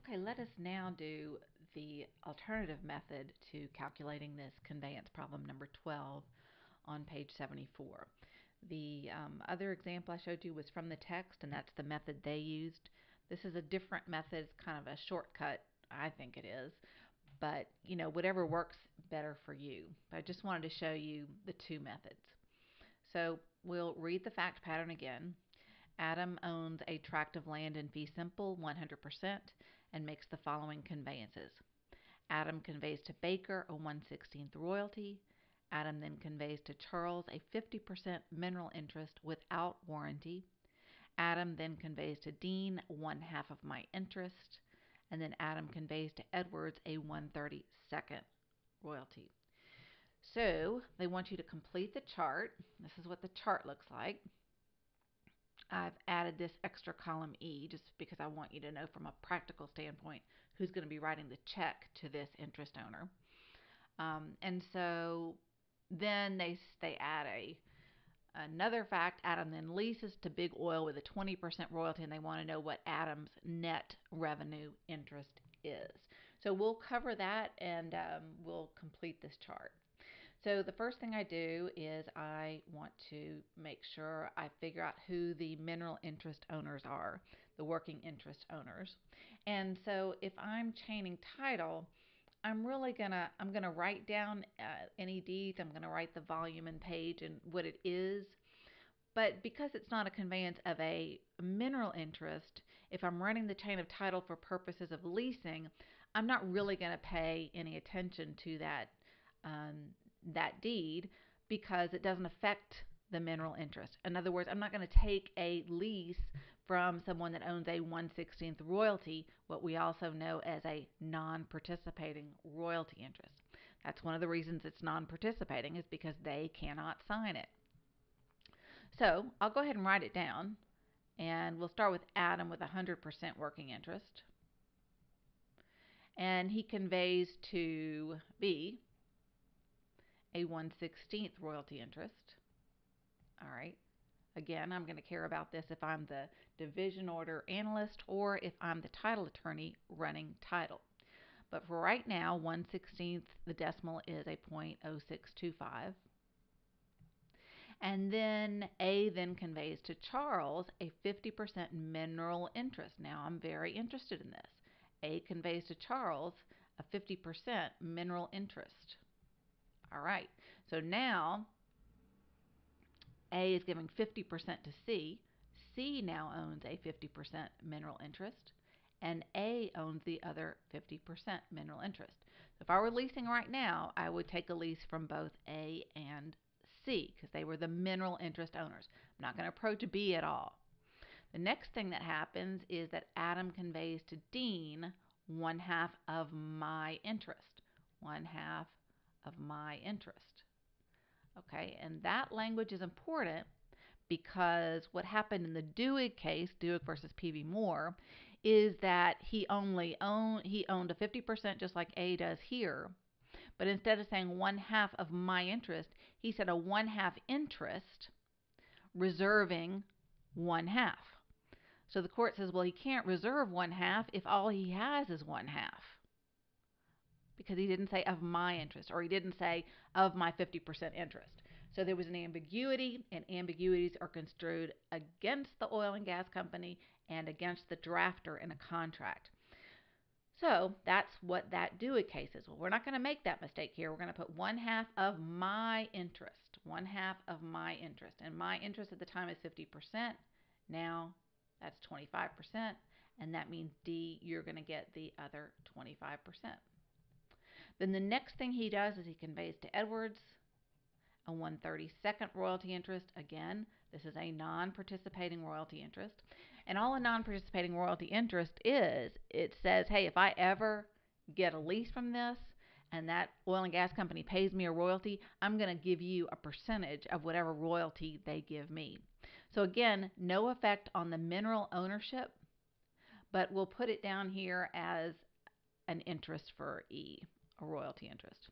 Okay, let us now do the alternative method to calculating this conveyance problem number 12 on page 74. The other example I showed you was from the text, and that's the method they used. This is a different method. It's kind of a shortcut, I think it is, but whatever works better for you. But I just wanted to show you the two methods. So we'll read the fact pattern again. Adam owns a tract of land in fee simple 100% and makes the following conveyances. Adam conveys to Baker a 1/16 royalty. Adam then conveys to Charles a 50% mineral interest without warranty. Adam then conveys to Dean 1/2 of my interest. And then Adam conveys to Edwards a 1/32 royalty. So they want you to complete the chart. This is what the chart looks like. I've added this extra column E just because I want you to know from a practical standpoint who's going to be writing the check to this interest owner. And so then they add another fact. Adam then leases to Big Oil with a 20% royalty, and they want to know what Adam's net revenue interest is. So we'll cover that, and we'll complete this chart. So the first thing I do is I want to make sure I figure out who the mineral interest owners are, the working interest owners. And so if I'm chaining title, I'm gonna write down any deeds. I'm gonna write the volume and page and what it is. But because it's not a conveyance of a mineral interest, if I'm running the chain of title for purposes of leasing, I'm not really going to pay any attention to that deed because it doesn't affect the mineral interest. In other words, I'm not going to take a lease from someone that owns a 1/16 royalty, what we also know as a non-participating royalty interest. That's one of the reasons it's non-participating, is because they cannot sign it. So I'll go ahead and write it down, and we'll start with Adam with 100% working interest. And he conveys to B a 1/16 royalty interest. All right. Again, I'm going to care about this if I'm the division order analyst or if I'm the title attorney running title. But for right now, 1/16, the decimal is a 0.0625. And then A then conveys to Charles a 50% mineral interest. Now I'm very interested in this. A conveys to Charles a 50% mineral interest. All right, so now A is giving 50% to C. C now owns a 50% mineral interest, and A owns the other 50% mineral interest. So if I were leasing right now, I would take a lease from both A and C because they were the mineral interest owners. I'm not going to approach B at all. The next thing that happens is that Adam conveys to Dean 1/2 of my interest. 1/2 of my interest. Okay, and that language is important because what happened in the Dewey case, Dewey versus P.V. Moore, is that he owned a 50% just like A does here. But instead of saying 1/2 of my interest, he said a 1/2 interest reserving 1/2. So the court says, well, he can't reserve 1/2 if all he has is 1/2, because he didn't say of my interest, or he didn't say of my 50% interest. So there was an ambiguity, and ambiguities are construed against the oil and gas company and against the drafter in a contract. So that's what that Dewey case is. Well, we're not going to make that mistake here. We're going to put 1/2 of my interest. 1/2 of my interest. And my interest at the time is 50%. Now that's 25%. And that means D, you're going to get the other 25%. Then the next thing he does is he conveys to Edwards a 1/32 royalty interest. Again, this is a non-participating royalty interest. And all a non-participating royalty interest is, it says, hey, if I ever get a lease from this and that oil and gas company pays me a royalty, I'm going to give you a percentage of whatever royalty they give me. So again, no effect on the mineral ownership, but we'll put it down here as an interest for E, a royalty interest.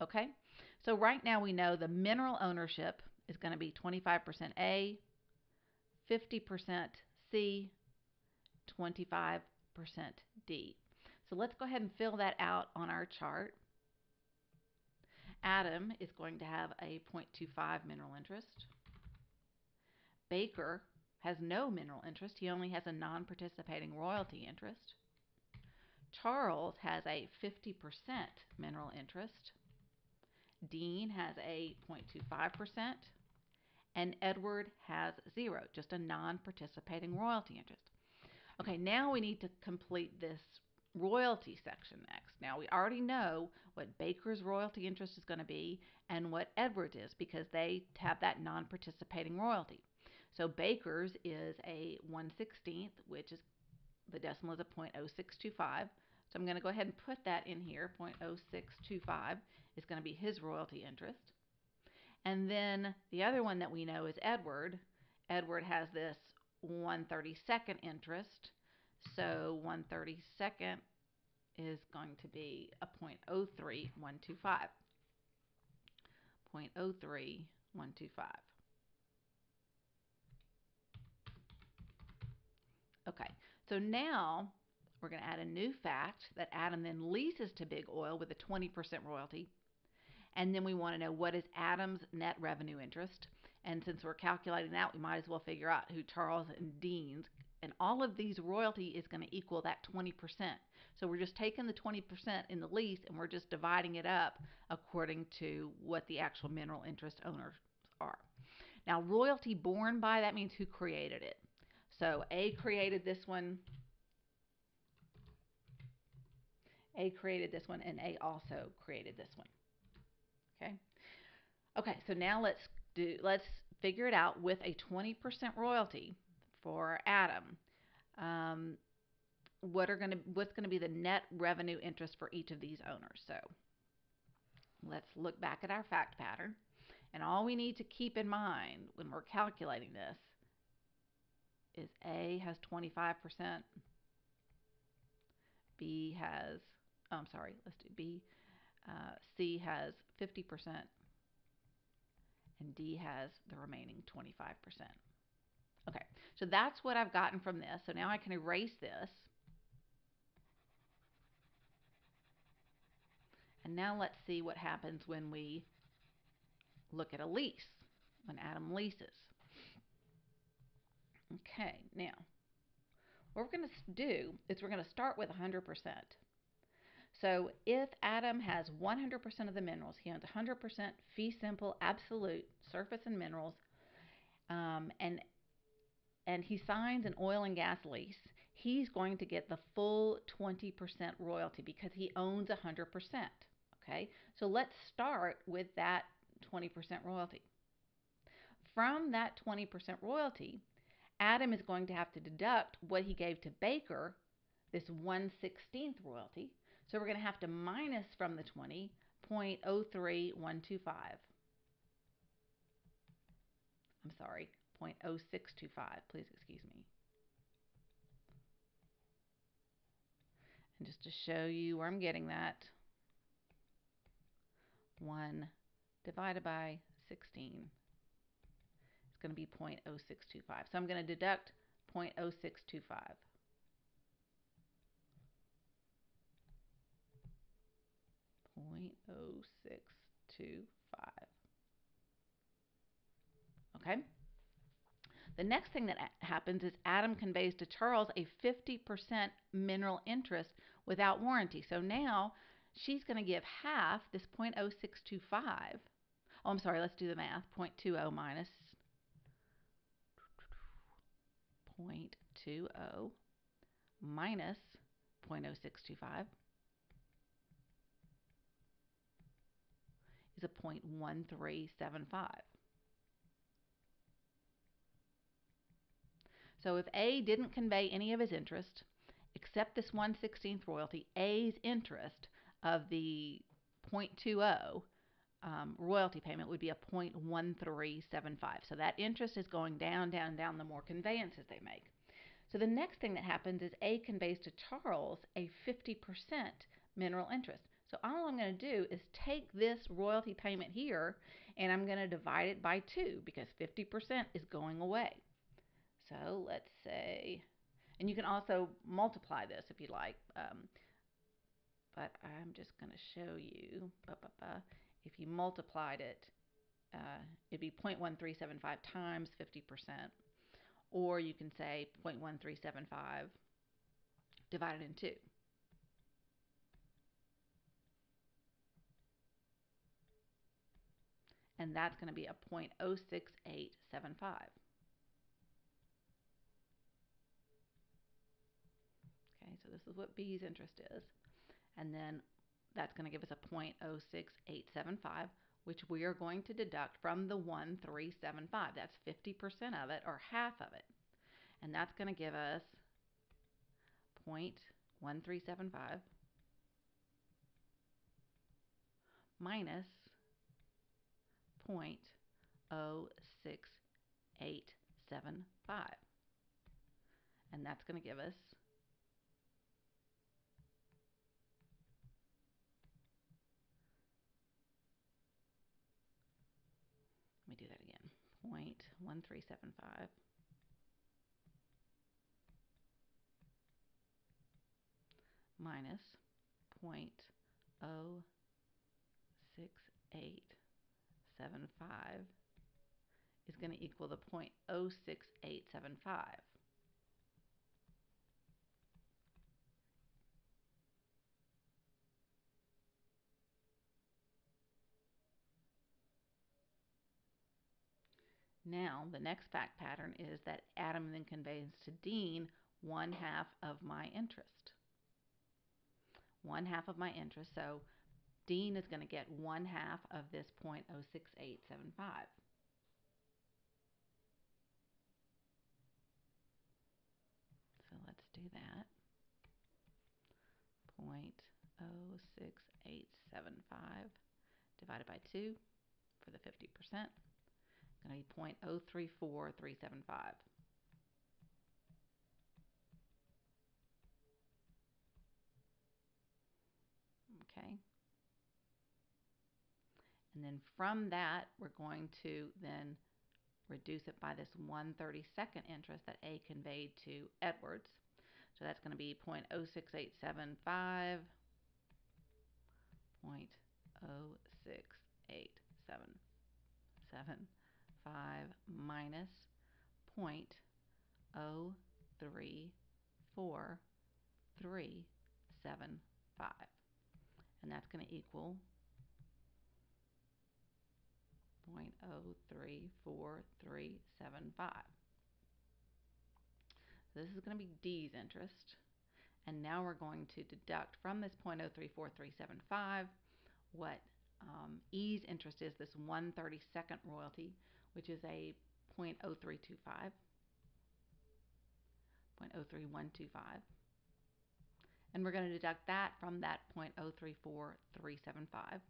Okay, so right now we know the mineral ownership is going to be 25% A, 50% C, 25% D. So let's go ahead and fill that out on our chart. Adam is going to have a 0.25 mineral interest. Baker has no mineral interest. He only has a non-participating royalty interest. Charles has a 50% mineral interest. Dean has a 0.25%. And Edward has 0, just a non-participating royalty interest. Okay, now we need to complete this royalty section next. Now we already know what Baker's royalty interest is going to be and what Edward's is because they have that non-participating royalty. So Baker's is a 1/16, which is the decimal is a 0.0625. So I'm going to go ahead and put that in here. 0.0625 is going to be his royalty interest. And then the other one that we know is Edward. Edward has this 1/32 interest. So 1/32 is going to be a 0.03125. 0.03125. Okay, so now we're going to add a new fact that Adam then leases to Big Oil with a 20% royalty. And then we want to know what is Adam's net revenue interest. And since we're calculating that, we might as well figure out who Charles and Dean's. And all of these royalty is going to equal that 20%. So we're just taking the 20% in the lease and we're just dividing it up according to what the actual mineral interest owners are. Now, royalty borne by, that means who created it. So A created this one. A created this one, and A also created this one. Okay. Okay, so now let's figure it out with a 20% royalty for Adam. What's going to be the net revenue interest for each of these owners? So let's look back at our fact pattern, and all we need to keep in mind when we're calculating this is A has 25%, B has, oh, I'm sorry, let's do B, C has 50%, and D has the remaining 25%. Okay, so that's what I've gotten from this. So now I can erase this. And now let's see what happens when we look at a lease, when Adam leases. Okay, now what we're going to do is we're going to start with 100%. So if Adam has 100% of the minerals, he owns 100% fee simple, absolute, surface and minerals, and he signs an oil and gas lease, he's going to get the full 20% royalty because he owns 100%. Okay, so let's start with that 20% royalty. From that 20% royalty, Adam is going to have to deduct what he gave to Baker, this 1/16 royalty. So we're going to have to minus from the 20, 0.03125. I'm sorry, 0.0625. Please excuse me. And just to show you where I'm getting that, 1 divided by 16 is going to be 0.0625. So I'm going to deduct 0.0625. 0.0625. Okay. The next thing that happens is Adam conveys to Charles a 50% mineral interest without warranty. So now she's going to give half this 0.0625. Oh, I'm sorry, let's do the math. 0.20 minus 0.20 minus 0.0625 is a 0.1375. So if A didn't convey any of his interest, except this 1/16 royalty, A's interest of the 0.20 royalty payment would be a 0.1375. So that interest is going down, down, down the more conveyances they make. So the next thing that happens is A conveys to Charles a 50% mineral interest. So all I'm going to do is take this royalty payment here and I'm going to divide it by 2 because 50% is going away. So let's say And you can also multiply this if you like, but I'm just going to show you. If you multiplied it, it'd be 0.1375 times 50%, or you can say 0.1375 divided in 2. And that's going to be a 0.06875. Okay, so this is what B's interest is. And then that's going to give us a 0.06875, which we are going to deduct from the 1375. That's 50% of it, or half of it. And that's going to give us 0.1375 minus 0.06875. And that's going to give us, let me do that again, 0.1375 minus 0.06875 is going to equal the 0.06875. Now, the next fact pattern is that Adam then conveys to Dean 1/2 of my interest. 1/2 of my interest, so Dean is going to get 1/2 of this 0.06875. So let's do that. 0.06875 divided by 2 for the 50%. Going to be 0.034375. Okay. And then from that, we're going to then reduce it by this 1/32nd interest that A conveyed to Edwards. So that's going to be 0.06875, 0.06875 minus 0.03435. And that's going to equal 0.03435. So this is going to be D's interest. And now we're going to deduct from this 0.03435 what E's interest is, this 1/32nd royalty, which is a 0.0325, 0.03125. And we're going to deduct that from that 0.03435.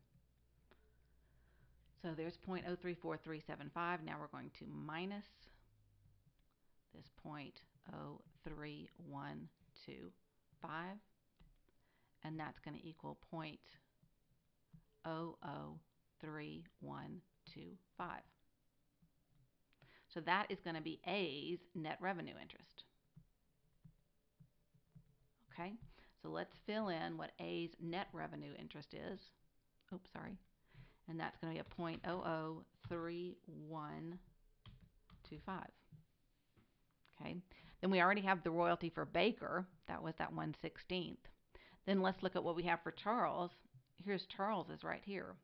So there's 0.03435. Now we're going to minus this 0.03125, and that's going to equal 0.003125. So that is going to be A's net revenue interest. Okay, so let's fill in what A's net revenue interest is. Oops, sorry. And that's going to be a 0.003125. Okay, then we already have the royalty for Baker. That was that 1/16. Then let's look at what we have for Charles. Here's Charles is right here.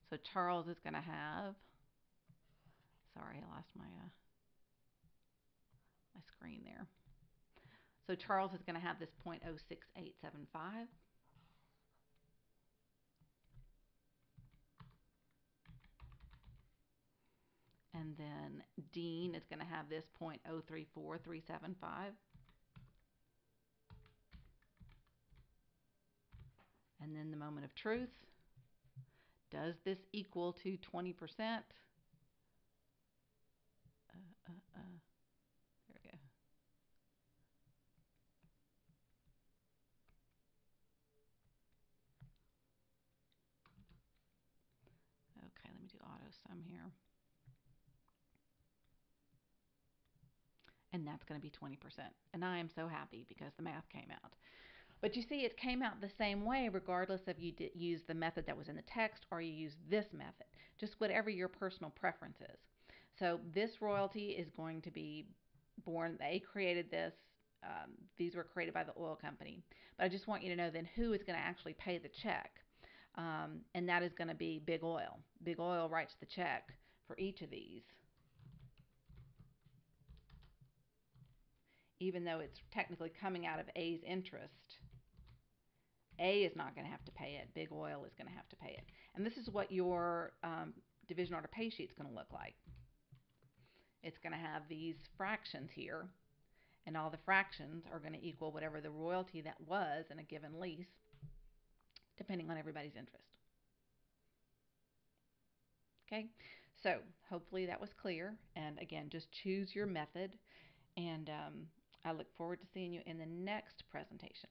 So Charles is going to have, sorry, I lost my screen there. So Charles is going to have this 0.06875. And then Dean is going to have this 0.03435. And then the moment of truth. Does this equal to 20%? There we go. Okay, let me do auto sum here. and that's going to be 20%. And I am so happy because the math came out. But you see, it came out the same way regardless if you use the method that was in the text or you use this method, just whatever your personal preference is. So this royalty is going to be born, they created this, these were created by the oil company. But I just want you to know then who is going to actually pay the check. And that is going to be Big Oil. Big Oil writes the check for each of these. Even though it's technically coming out of A's interest, A is not going to have to pay it. Big Oil is going to have to pay it. And this is what your division order pay sheet is going to look like. It's going to have these fractions here, and all the fractions are going to equal whatever the royalty that was in a given lease, depending on everybody's interest. Okay, so hopefully that was clear. And again, just choose your method, and I look forward to seeing you in the next presentation.